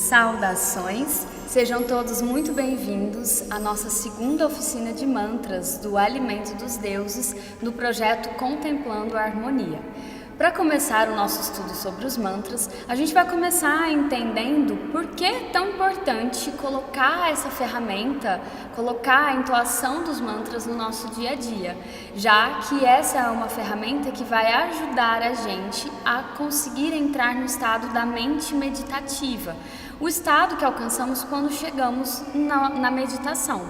Saudações! Sejam todos muito bem-vindos à nossa segunda oficina de mantras do Alimento dos Deuses no projeto Contemplando a Harmonia. Para começar o nosso estudo sobre os mantras, a gente vai começar entendendo por que é tão importante colocar essa ferramenta, colocar a entoação dos mantras no nosso dia a dia, já que essa é uma ferramenta que vai ajudar a gente a conseguir entrar no estado da mente meditativa, o estado que alcançamos quando chegamos na meditação.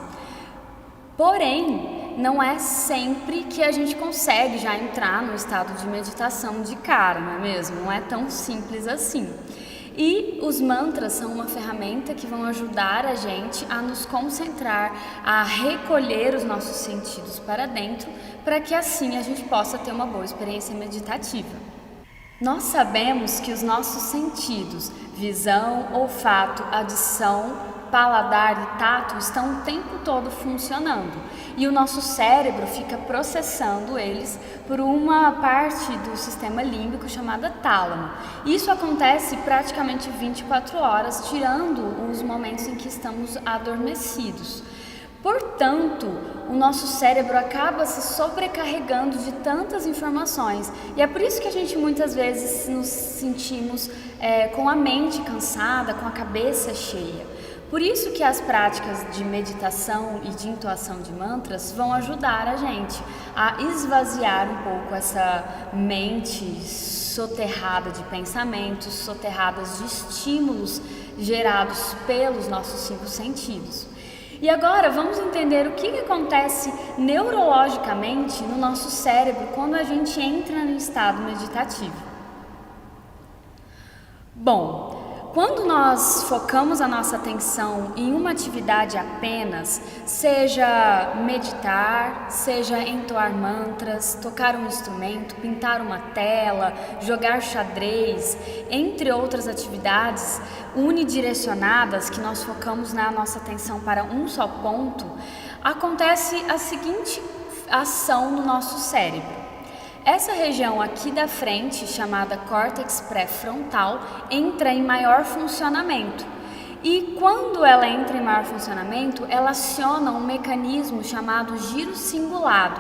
Porém, não é sempre que a gente consegue já entrar no estado de meditação de cara, não é mesmo? Não é tão simples assim. E os mantras são uma ferramenta que vão ajudar a gente a nos concentrar, a recolher os nossos sentidos para dentro, para que assim a gente possa ter uma boa experiência meditativa. Nós sabemos que os nossos sentidos, visão, olfato, audição, paladar e tato estão o tempo todo funcionando e o nosso cérebro fica processando eles por uma parte do sistema límbico chamada tálamo. Isso acontece praticamente 24 horas, tirando os momentos em que estamos adormecidos. Portanto, o nosso cérebro acaba se sobrecarregando de tantas informações e é por isso que a gente muitas vezes nos sentimos com a mente cansada, com a cabeça cheia. Por isso que as práticas de meditação e de entoação de mantras vão ajudar a gente a esvaziar um pouco essa mente soterrada de pensamentos, soterradas de estímulos gerados pelos nossos 5 sentidos. E agora vamos entender o que acontece neurologicamente no nosso cérebro quando a gente entra no estado meditativo. Bom, quando nós focamos a nossa atenção em uma atividade apenas, seja meditar, seja entoar mantras, tocar um instrumento, pintar uma tela, jogar xadrez, entre outras atividades unidirecionadas que nós focamos na nossa atenção para um só ponto, acontece a seguinte ação no nosso cérebro. Essa região aqui da frente, chamada córtex pré-frontal, entra em maior funcionamento. E quando ela entra em maior funcionamento, ela aciona um mecanismo chamado giro cingulado,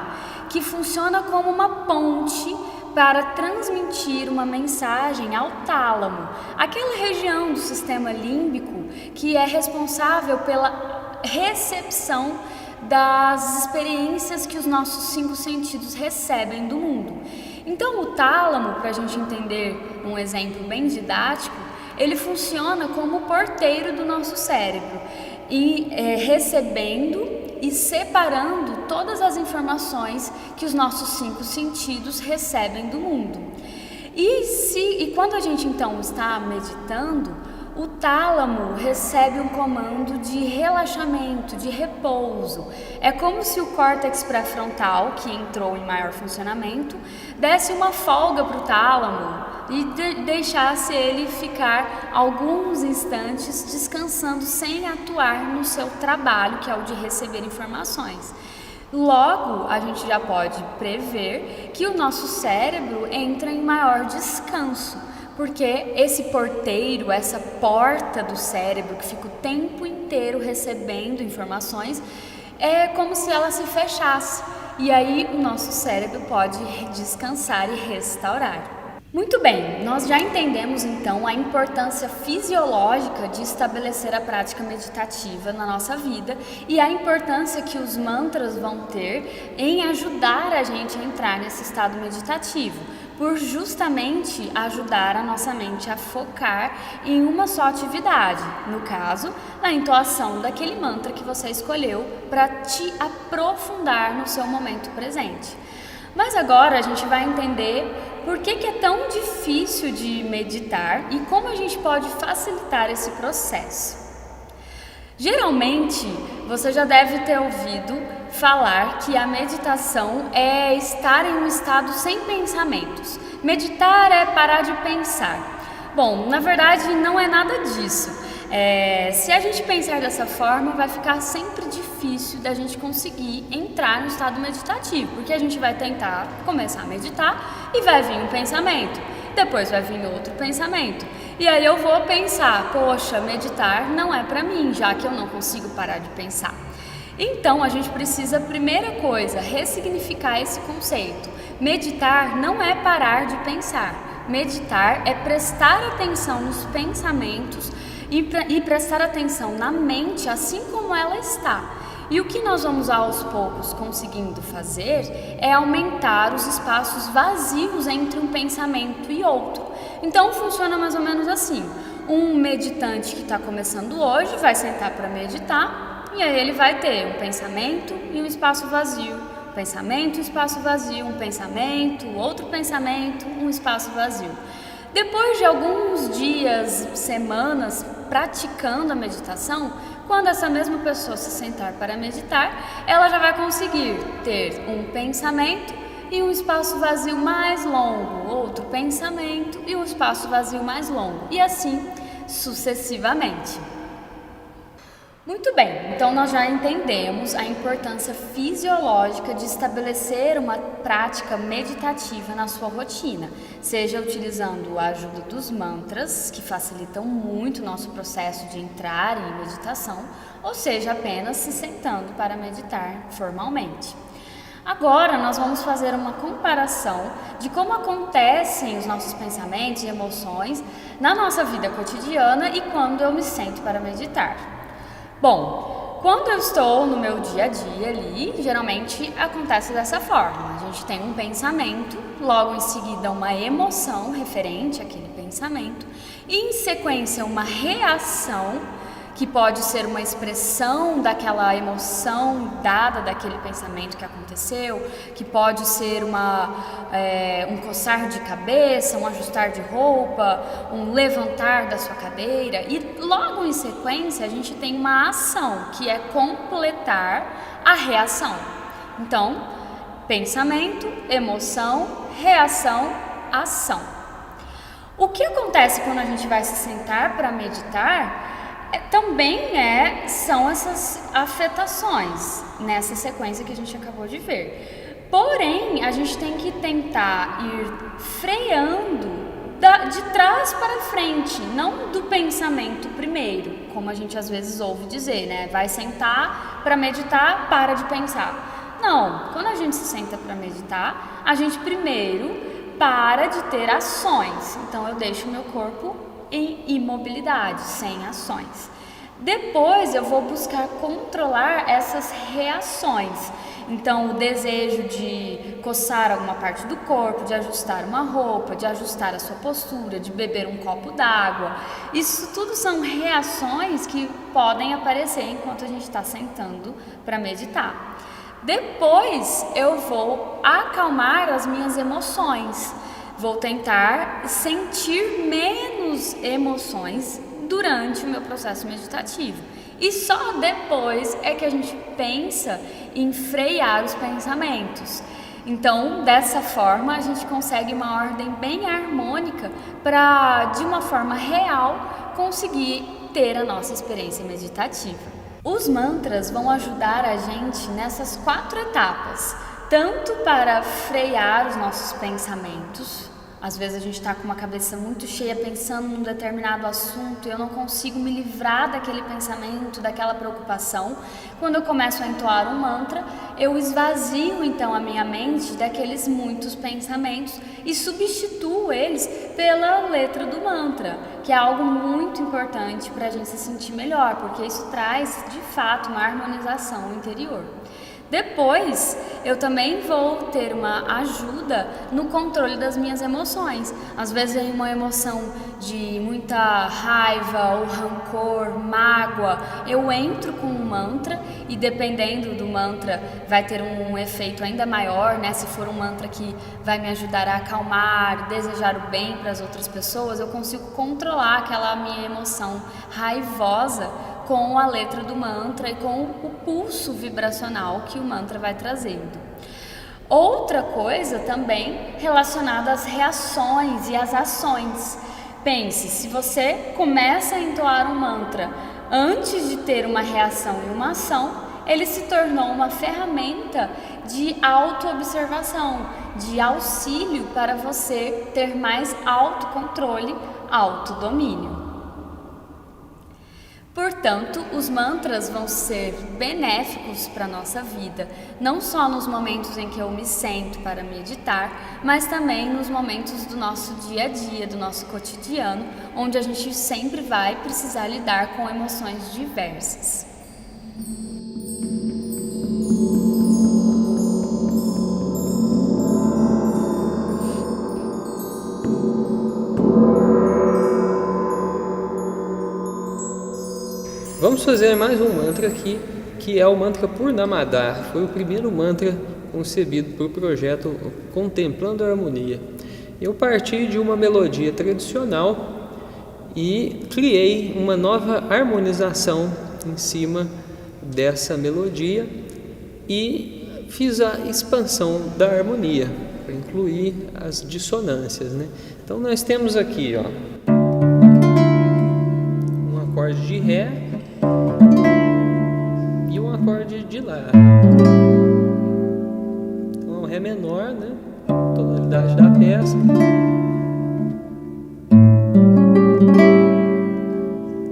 que funciona como uma ponte para transmitir uma mensagem ao tálamo, aquela região do sistema límbico que é responsável pela recepção das experiências que os nossos 5 sentidos recebem do mundo. Então, o tálamo, para a gente entender um exemplo bem didático, ele funciona como o porteiro do nosso cérebro e recebendo e separando todas as informações que os nossos 5 sentidos recebem do mundo. E quando a gente então está meditando, o tálamo recebe um comando de relaxamento, de repouso. É como se o córtex pré-frontal, que entrou em maior funcionamento, desse uma folga para o tálamo e deixasse ele ficar alguns instantes descansando sem atuar no seu trabalho, que é o de receber informações. Logo, a gente já pode prever que o nosso cérebro entra em maior descanso, porque esse porteiro, essa porta do cérebro que fica o tempo inteiro recebendo informações, é como se ela se fechasse. E aí o nosso cérebro pode descansar e restaurar. Muito bem, nós já entendemos então a importância fisiológica de estabelecer a prática meditativa na nossa vida e a importância que os mantras vão ter em ajudar a gente a entrar nesse estado meditativo, por justamente ajudar a nossa mente a focar em uma só atividade, no caso, na entoação daquele mantra que você escolheu para te aprofundar no seu momento presente. Mas agora a gente vai entender por que é tão difícil de meditar e como a gente pode facilitar esse processo. Geralmente, você já deve ter ouvido falar que a meditação é estar em um estado sem pensamentos. Meditar é parar de pensar. Bom, na verdade não é nada disso. Se a gente pensar dessa forma, vai ficar sempre difícil da gente conseguir entrar no estado meditativo, porque a gente vai tentar começar a meditar e vai vir um pensamento, depois vai vir outro pensamento. E aí eu vou pensar, poxa, meditar não é para mim, já que eu não consigo parar de pensar. Então a gente precisa, primeira coisa, ressignificar esse conceito. Meditar não é parar de pensar. Meditar é prestar atenção nos pensamentos e prestar atenção na mente assim como ela está. E o que nós vamos aos poucos conseguindo fazer é aumentar os espaços vazios entre um pensamento e outro. Então funciona mais ou menos assim: um meditante que está começando hoje vai sentar para meditar e aí ele vai ter um pensamento e um espaço vazio, pensamento, espaço vazio, um pensamento, outro pensamento, um espaço vazio. Depois de alguns dias, semanas praticando a meditação, quando essa mesma pessoa se sentar para meditar, ela já vai conseguir ter um pensamento e um espaço vazio mais longo, outro pensamento e um espaço vazio mais longo, e assim sucessivamente. Muito bem, então nós já entendemos a importância fisiológica de estabelecer uma prática meditativa na sua rotina, seja utilizando a ajuda dos mantras, que facilitam muito o nosso processo de entrar em meditação, ou seja, apenas se sentando para meditar formalmente. Agora nós vamos fazer uma comparação de como acontecem os nossos pensamentos e emoções na nossa vida cotidiana e quando eu me sento para meditar. Bom, quando eu estou no meu dia a dia ali, geralmente acontece dessa forma. A gente tem um pensamento, logo em seguida uma emoção referente àquele pensamento, e em sequência uma reação, que pode ser uma expressão daquela emoção dada daquele pensamento que aconteceu, que pode ser um coçar de cabeça, um ajustar de roupa, um levantar da sua cadeira, e logo em sequência a gente tem uma ação, que é completar a reação. Então, pensamento, emoção, reação, ação. O que acontece quando a gente vai se sentar para meditar são essas afetações nessa sequência que a gente acabou de ver. Porém, a gente tem que tentar ir freando de trás para frente, não do pensamento primeiro, como a gente às vezes ouve dizer, né? Vai sentar para meditar, para de pensar. Não, quando a gente se senta para meditar, a gente primeiro para de ter ações. Então eu deixo o meu corpo em imobilidade, sem ações. Depois eu vou buscar controlar essas reações. Então o desejo de coçar alguma parte do corpo, de ajustar uma roupa, de ajustar a sua postura, de beber um copo d'água. Isso tudo são reações que podem aparecer enquanto a gente está sentando para meditar. Depois eu vou acalmar as minhas emoções. Vou tentar sentir menos emoções durante o meu processo meditativo. E só depois é que a gente pensa em frear os pensamentos. Então, dessa forma, a gente consegue uma ordem bem harmônica para, de uma forma real, conseguir ter a nossa experiência meditativa. Os mantras vão ajudar a gente nessas 4 etapas, tanto para frear os nossos pensamentos. Às vezes a gente está com uma cabeça muito cheia pensando num determinado assunto e eu não consigo me livrar daquele pensamento, daquela preocupação. Quando eu começo a entoar um mantra, eu esvazio então a minha mente daqueles muitos pensamentos e substituo eles pela letra do mantra, que é algo muito importante para a gente se sentir melhor, porque isso traz de fato uma harmonização interior. Depois, eu também vou ter uma ajuda no controle das minhas emoções. Às vezes vem uma emoção de muita raiva ou rancor, mágoa. Eu entro com um mantra e dependendo do mantra vai ter um efeito ainda maior, né? Se for um mantra que vai me ajudar a acalmar, desejar o bem para as outras pessoas, eu consigo controlar aquela minha emoção raivosa com a letra do mantra e com o pulso vibracional que o mantra vai trazendo. Outra coisa também relacionada às reações e às ações. Pense, se você começa a entoar um mantra antes de ter uma reação e uma ação, ele se tornou uma ferramenta de autoobservação, de auxílio para você ter mais autocontrole, autodomínio. Portanto, os mantras vão ser benéficos para a nossa vida, não só nos momentos em que eu me sento para meditar, mas também nos momentos do nosso dia a dia, do nosso cotidiano, onde a gente sempre vai precisar lidar com emoções diversas. Vamos fazer mais um mantra aqui, que é o mantra Purnamada. Foi o primeiro mantra concebido para o projeto Contemplando a Harmonia. Eu parti de uma melodia tradicional e criei uma nova harmonização em cima dessa melodia e fiz a expansão da harmonia para incluir as dissonâncias, né? Então nós temos aqui, um acorde de Ré e um acorde de Lá. Então é um Ré menor, né? Tonalidade da peça.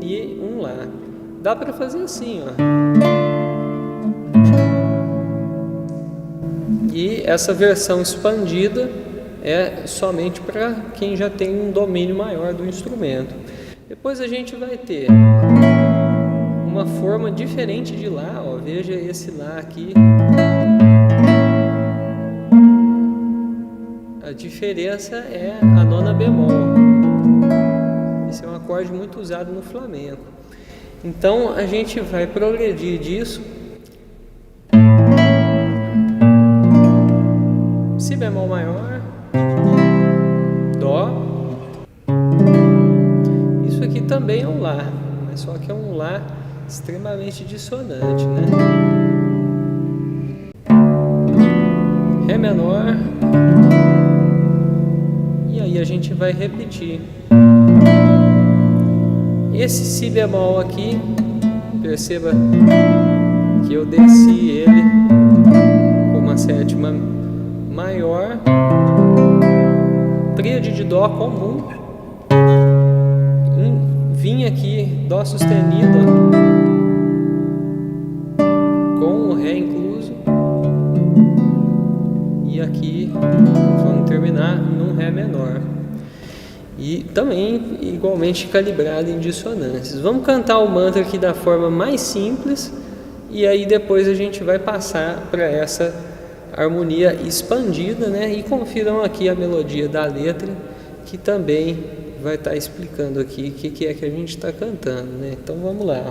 E um Lá. Dá para fazer assim, E essa versão expandida é somente para quem já tem um domínio maior do instrumento. Depois a gente vai ter uma forma diferente de Lá, veja esse Lá aqui. A diferença é a nona bemol. Esse é um acorde muito usado no flamenco. Então a gente vai progredir disso. Si bemol maior, Dó. Isso aqui também é um Lá, mas só que é um Lá extremamente dissonante, né? Ré menor. E aí a gente vai repetir. Esse Si bemol aqui, perceba que eu desci ele com uma sétima maior, tríade de Dó comum, vim aqui Dó sustenido com o Ré incluso, e aqui vamos terminar num Ré menor e também igualmente calibrado em dissonâncias. Vamos cantar o mantra aqui da forma mais simples e aí depois a gente vai passar para essa harmonia expandida, né? E confiram aqui a melodia da letra, que também vai estar explicando aqui o que é que a gente está cantando, né? Então vamos lá.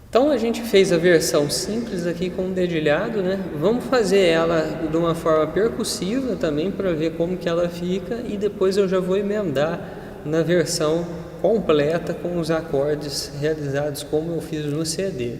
Então a gente fez a versão simples aqui com o dedilhado, né? Vamos fazer ela de uma forma percussiva também para ver como que ela fica e depois eu já vou emendar na versão completa com os acordes realizados como eu fiz no CD.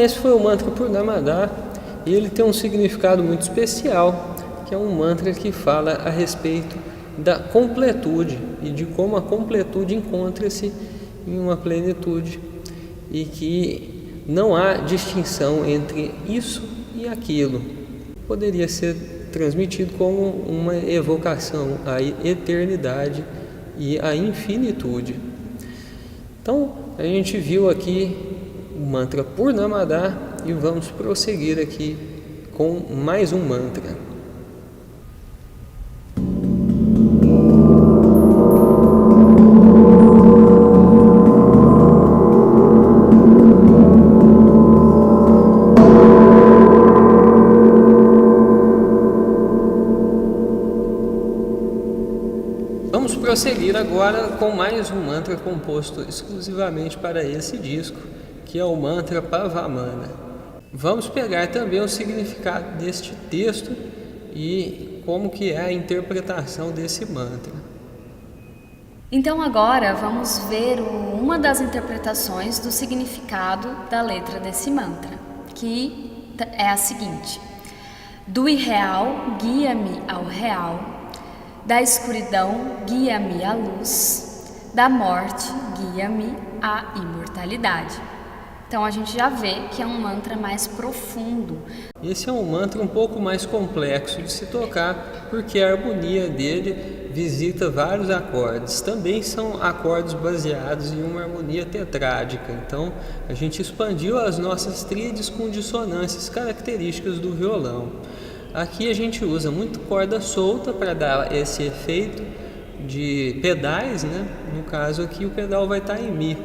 esse foi o mantra Purnamada, e ele tem um significado muito especial, que é um mantra que fala a respeito da completude e de como a completude encontra-se em uma plenitude e que não há distinção entre isso e aquilo. Poderia ser transmitido como uma evocação à eternidade e à infinitude. Então, a gente viu aqui o mantra Purnamada e vamos prosseguir aqui com mais um mantra. Vamos prosseguir agora com mais um mantra composto exclusivamente para esse disco, que é o mantra Pavamana. Vamos pegar também o significado deste texto e como que é a interpretação desse mantra. Então agora vamos ver uma das interpretações do significado da letra desse mantra, que é a seguinte: do irreal, guia-me ao real. Da escuridão, guia-me à luz. Da morte, guia-me à imortalidade. Então a gente já vê que é um mantra mais profundo. Esse é um mantra um pouco mais complexo de se tocar, porque a harmonia dele visita vários acordes. Também são acordes baseados em uma harmonia tetrádica. Então a gente expandiu as nossas tríades com dissonâncias características do violão. Aqui a gente usa muito corda solta para dar esse efeito de pedais, né? No caso aqui o pedal vai estar em Mi.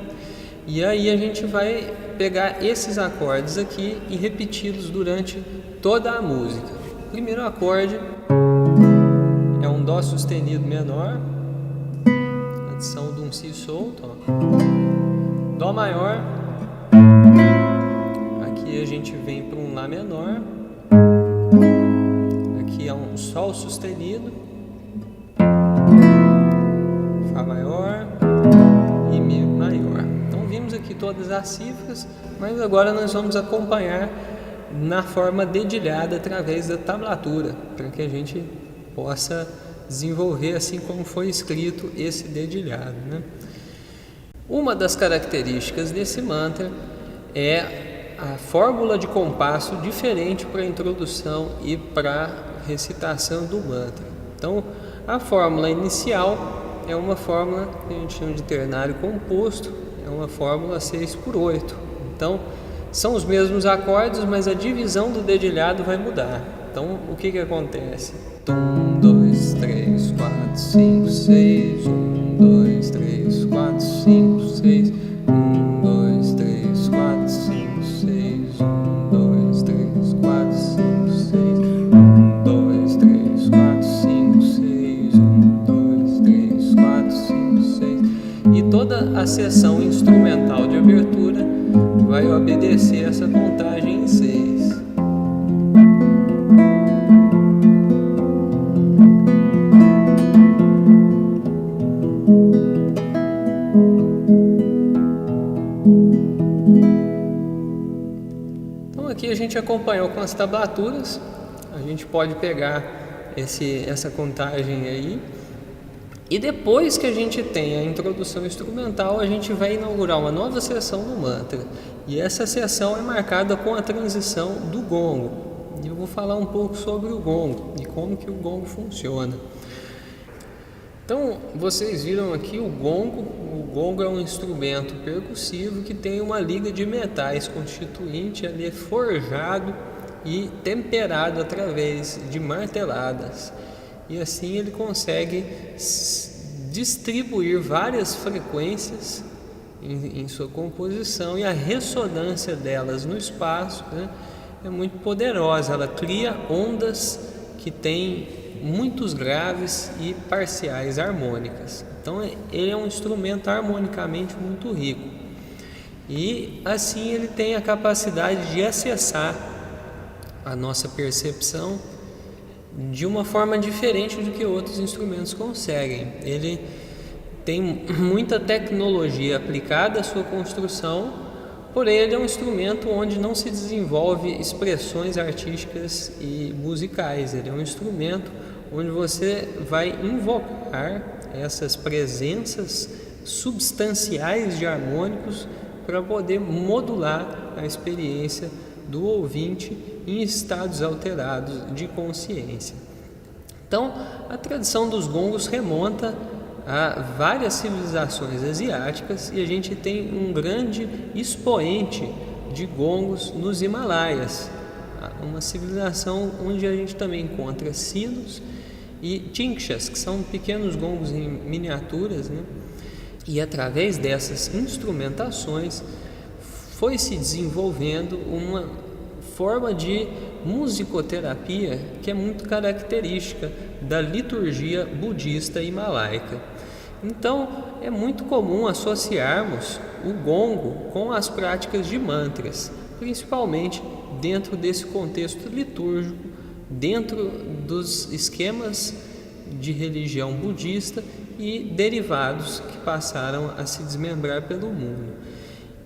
E aí a gente vai pegar esses acordes aqui e repeti-los durante toda a música. O primeiro acorde é um Dó sustenido menor, adição de um Si solto, ó. Dó maior, aqui a gente vem para um Lá menor. Aqui é um Sol sustenido, Fá maior e Mi maior. Então vimos aqui todas as cifras, mas agora nós vamos acompanhar na forma dedilhada através da tablatura, para que a gente possa desenvolver assim como foi escrito esse dedilhado, né? Uma das características desse mantra é a fórmula de compasso diferente para a introdução e para a recitação do mantra. Então, a fórmula inicial é uma fórmula que a gente chama de ternário composto, é uma fórmula 6/8. Então, são os mesmos acordes, mas a divisão do dedilhado vai mudar. Então, o que acontece? 1, 2, 3, 4, 5, 6. 1, 2, 3, 4, 5, 6. 1, 2, 3, 4, 5, 6. 1, 2, 3, 4, 5, 6. 1, 2, 3, 4, 5, 6. 1, 2, 3, 4, 5, 6. E toda a seção instrumental de abertura vai obedecer essa contagem em 6. Então aqui a gente acompanhou com as tablaturas. A gente pode pegar essa contagem aí. E depois que a gente tem a introdução instrumental, a gente vai inaugurar uma nova seção do mantra. E essa seção é marcada com a transição do gongo. E eu vou falar um pouco sobre o gongo e como que o gongo funciona. Então, vocês viram aqui o gongo. O gongo é um instrumento percussivo que tem uma liga de metais constituinte, ele é forjado e temperado através de marteladas. E assim ele consegue distribuir várias frequências em sua composição, e a ressonância delas no espaço, né, é muito poderosa. Ela cria ondas que têm muitos graves e parciais harmônicas. Então ele é um instrumento harmonicamente muito rico. E assim ele tem a capacidade de acessar a nossa percepção de uma forma diferente do que outros instrumentos conseguem. Ele tem muita tecnologia aplicada à sua construção, Porém, ele é um instrumento onde não se desenvolve expressões artísticas e musicais. Ele é um instrumento onde você vai invocar essas presenças substanciais de harmônicos para poder modular a experiência do ouvinte em estados alterados de consciência. Então, a tradição dos gongos remonta a várias civilizações asiáticas e a gente tem um grande expoente de gongos nos Himalaias, uma civilização onde a gente também encontra sinos e tinchas, que são pequenos gongos em miniaturas, né? E através dessas instrumentações foi se desenvolvendo uma forma de musicoterapia que é muito característica da liturgia budista himalaica. Então, é muito comum associarmos o gongo com as práticas de mantras, principalmente dentro desse contexto litúrgico, dentro dos esquemas de religião budista e derivados que passaram a se desmembrar pelo mundo.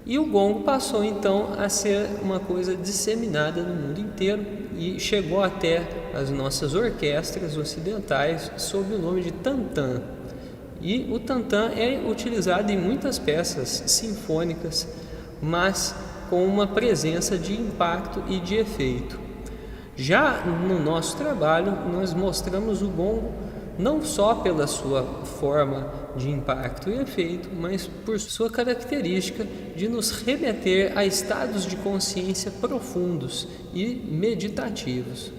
E o gongo passou então a ser uma coisa disseminada no mundo inteiro e chegou até as nossas orquestras ocidentais sob o nome de tantã. E o tantã é utilizado em muitas peças sinfônicas, mas com uma presença de impacto e de efeito. Já no nosso trabalho, nós mostramos o gongo não só pela sua forma de impacto e efeito, mas por sua característica de nos remeter a estados de consciência profundos e meditativos.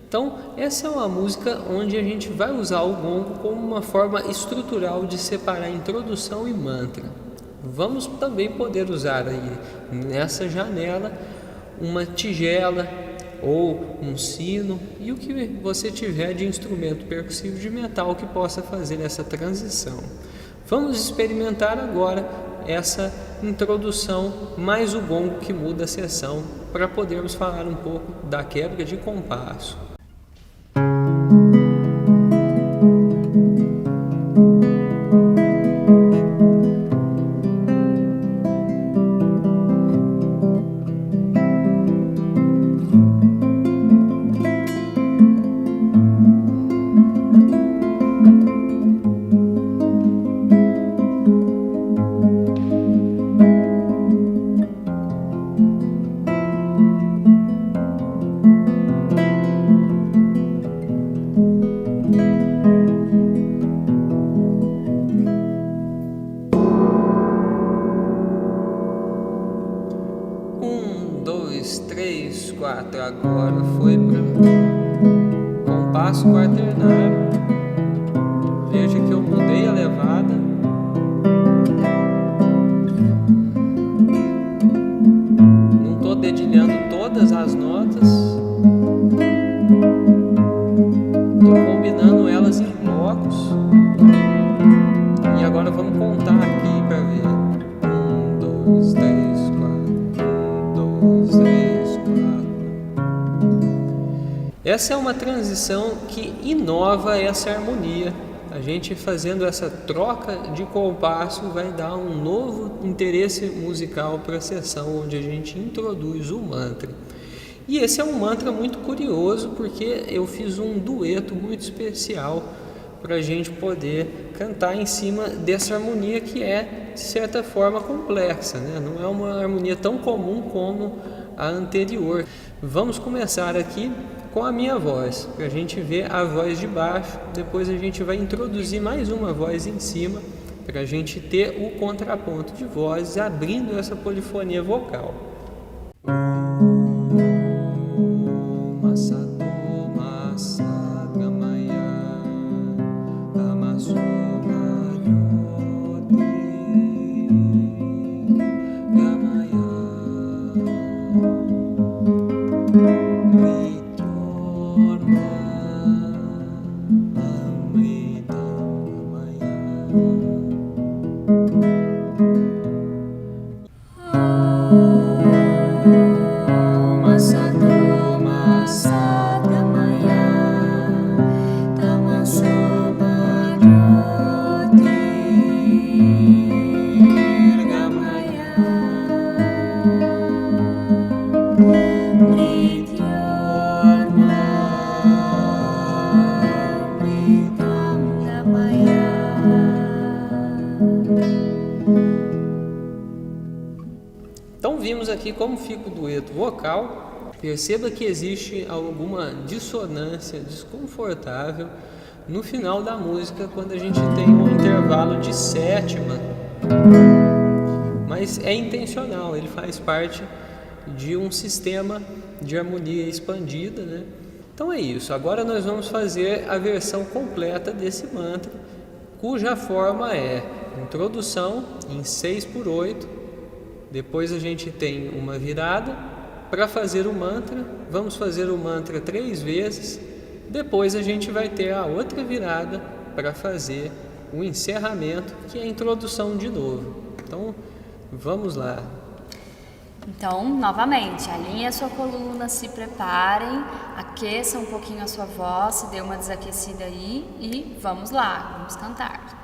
Então, essa é uma música onde a gente vai usar o gongo como uma forma estrutural de separar introdução e mantra. Vamos também poder usar aí nessa janela uma tigela ou um sino e o que você tiver de instrumento percussivo de metal que possa fazer essa transição. Vamos experimentar agora essa introdução mais o gongo que muda a sessão para podermos falar um pouco da quebra de compasso. Agora foi para compasso quaternário. Veja que eu mudei a levada. Não estou dedilhando todas as notas. Estou combinando elas em blocos. E agora vamos contar aqui para ver. 1, 2, 3, 4. 1, 2, 3. Essa é uma transição que inova essa harmonia. A gente fazendo essa troca de compasso vai dar um novo interesse musical para a sessão onde a gente introduz o mantra. E esse é um mantra muito curioso porque eu fiz um dueto muito especial para a gente poder cantar em cima dessa harmonia que é, de certa forma, complexa, né? Não é uma harmonia tão comum como a anterior. Vamos começar aqui com a minha voz, para a gente ver a voz de baixo, depois a gente vai introduzir mais uma voz em cima, para a gente ter o contraponto de vozes, abrindo essa polifonia vocal. vimos aqui como fica o dueto vocal. Perceba que existe alguma dissonância desconfortável no final da música quando a gente tem um intervalo de sétima, mas é intencional, ele faz parte de um sistema de harmonia expandida, né? Então é isso, agora nós vamos fazer a versão completa desse mantra, cuja forma é introdução em 6/8, depois a gente tem uma virada. Para fazer o mantra, vamos fazer o mantra 3 vezes, depois a gente vai ter a outra virada para fazer o encerramento, que é a introdução de novo. Então, vamos lá. Então, novamente, alinhe a sua coluna, se preparem, aqueça um pouquinho a sua voz, se dê uma desaquecida aí e vamos lá, vamos cantar.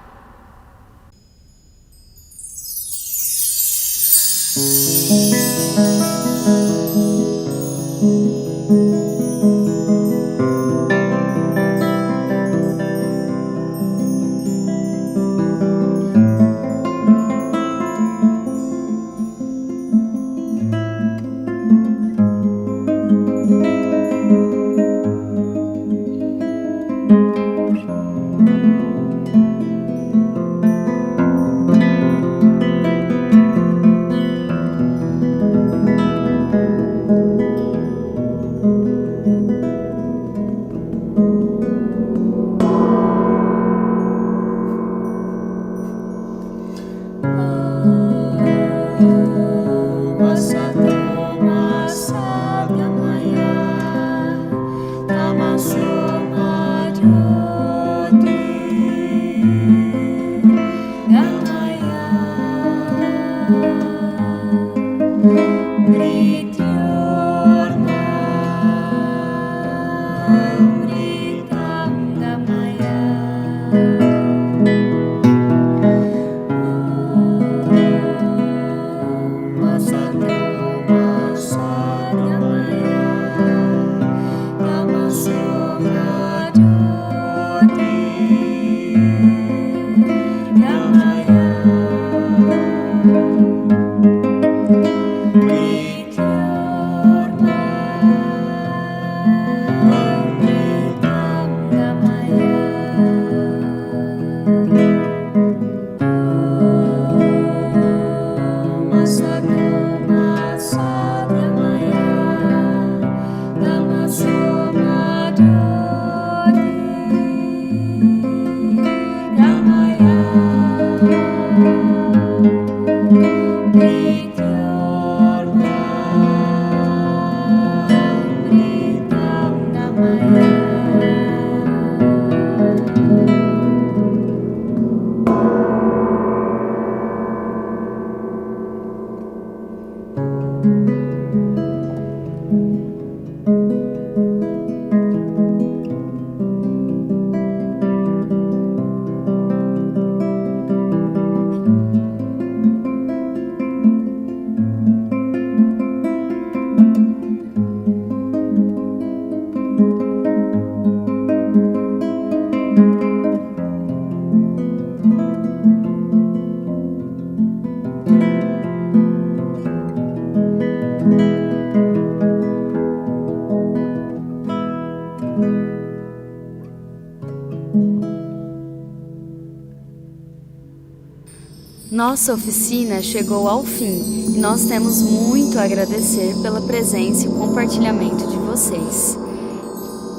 Nossa oficina chegou ao fim e nós temos muito a agradecer pela presença e compartilhamento de vocês.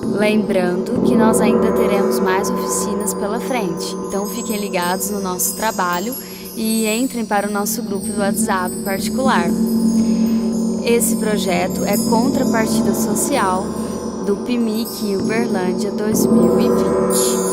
Lembrando que nós ainda teremos mais oficinas pela frente, então fiquem ligados no nosso trabalho e entrem para o nosso grupo do WhatsApp particular. Esse projeto é contrapartida social do PMIC Uberlândia 2020.